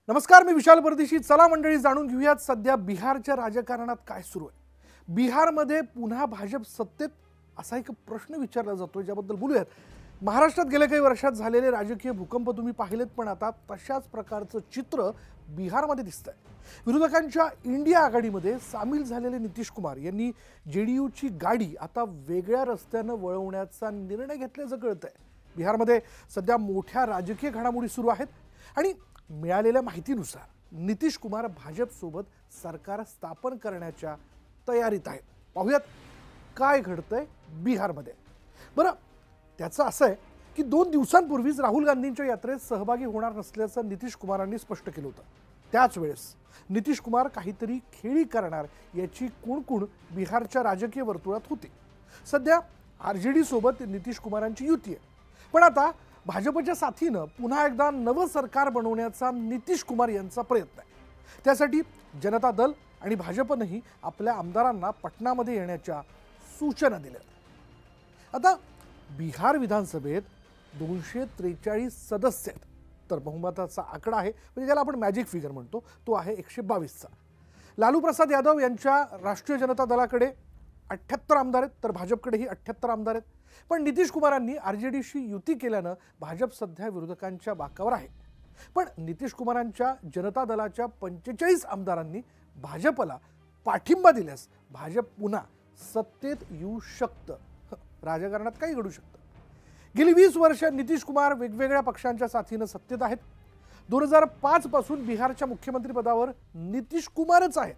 नमस्कार, मी विशाल परदेशी। चला मंडळी, जाणून घेऊयात सध्या बिहारच्या राजकारणात काय सुरू आहे। बिहारमध्ये पुन्हा भाजप सत्तेत असा एक प्रश्न विचारला जातोय, ज्याबद्दल बोलूयात। महाराष्ट्रात गेल्या काही वर्षात झालेले राजकीय भूकंप तुम्ही पाहिलेत, पण आता तशाच प्रकारचं चित्र बिहारमध्ये दिसतंय। विरोधकांच्या इंडिया आघाडीमध्ये सामील झालेले नितीश कुमार यांनी जेडीयूची गाडी आता वेगळ्या रस्त्याने वळवण्याचा निर्णय घेतल्याचं कळतंय। बिहारमध्ये सध्या मोठ्या राजकीय घडामोडी सुरू आहेत आणि मिळालेल्या माहितीनुसार नितीश कुमार भाजप सोबत सरकार स्थापन करण्याच्या तयारीत आहेत। पाहूयात काय घडतंय बिहारमध्ये। बरं, त्याचं असं आहे की 2 दिवसांपूर्वीच राहुल गांधींच्या यात्रेत सहभागी होणार नसल्याचं नितीश कुमारांनी स्पष्ट केलं होतं। त्याच वेळेस नितीश कुमार काहीतरी खेळी करणार याची कुणकुण बिहारच्या राजकीय वर्तुळात होती। सध्या आरजेडी सोबत नितीश कुमारांची युती आहे, पण आता भाजपच्या साथीनं पुन्हा एकदा नवं सरकार बनवण्याचा नितीश कुमार यांचा प्रयत्न आहे। त्यासाठी जनता दल आणि भाजपनंही आपल्या आमदारांना पटनामध्ये येण्याच्या सूचना दिल्या। आता बिहार विधानसभेत 243 सदस्य आहेत, तर बहुमताचा आकडा आहे, म्हणजे ज्याला आपण मॅजिक फिगर म्हणतो, तो आहे 122चा। लालू प्रसाद यादव यांच्या राष्ट्रीय जनता दलाकडे 78 आमदार आहेत, तर भाजपकडेही 78 आमदार आहेत। पण नितीश कुमारांनी आरजेडीशी युती केल्यानं भाजप सध्या विरोधकांच्या बाकावर आहे। पण नितीश कुमारांच्या जनता दलाच्या 45 आमदारांनी भाजपला पाठिंबा दिल्यास भाजप पुन्हा सत्तेत येऊ शकतं। राजकारणात काही घडू शकतं। गेली 20 वर्ष नितीश कुमार वेगवेगळ्या पक्षांच्या साथीनं सत्तेत आहेत। 2005 पासून बिहारच्या मुख्यमंत्री पदावर नितीश कुमारच आहेत।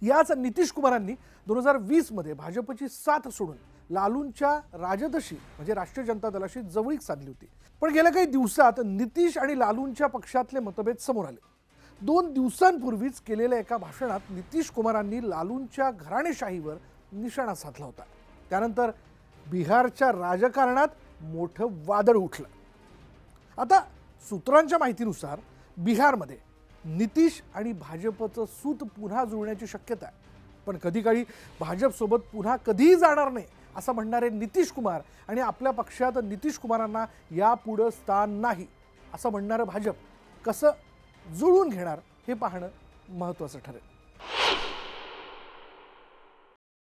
याच नितीश कुमारांनी 2020 मध्ये भाजपची साथ सोडून लालूंच्या राजदशी म्हणजे राष्ट्रीय जनता दलाशी जवळीक साधली होती। पण गेल्या काही दिवसात नितीश आणि लालूंच्या पक्षातले मतभेद समोर आले। 2 दिवसांपूर्वीच केलेल्या एका भाषणात नितीश कुमारांनी लालूंच्या घराणेशाहीवर निशाणा साधला होता। त्यानंतर बिहारच्या राजकारणात मोठं वादळ उठलं। आता सूत्रांच्या माहितीनुसार बिहारमध्ये नितीश आणि भाजपचं सूत पुन्हा जुळण्याची शक्यता आहे। पण कधीकाळी भाजप सोबत पुन्हा कधीही जाणार नाही असं म्हणणारे नितीश कुमार आणि आपल्या पक्षात नितीश कुमारांना यापुढे स्थान नाही असं म्हणणारं भाजप कसं जुळवून घेणार हे पाहणं महत्त्वाचं ठरेल।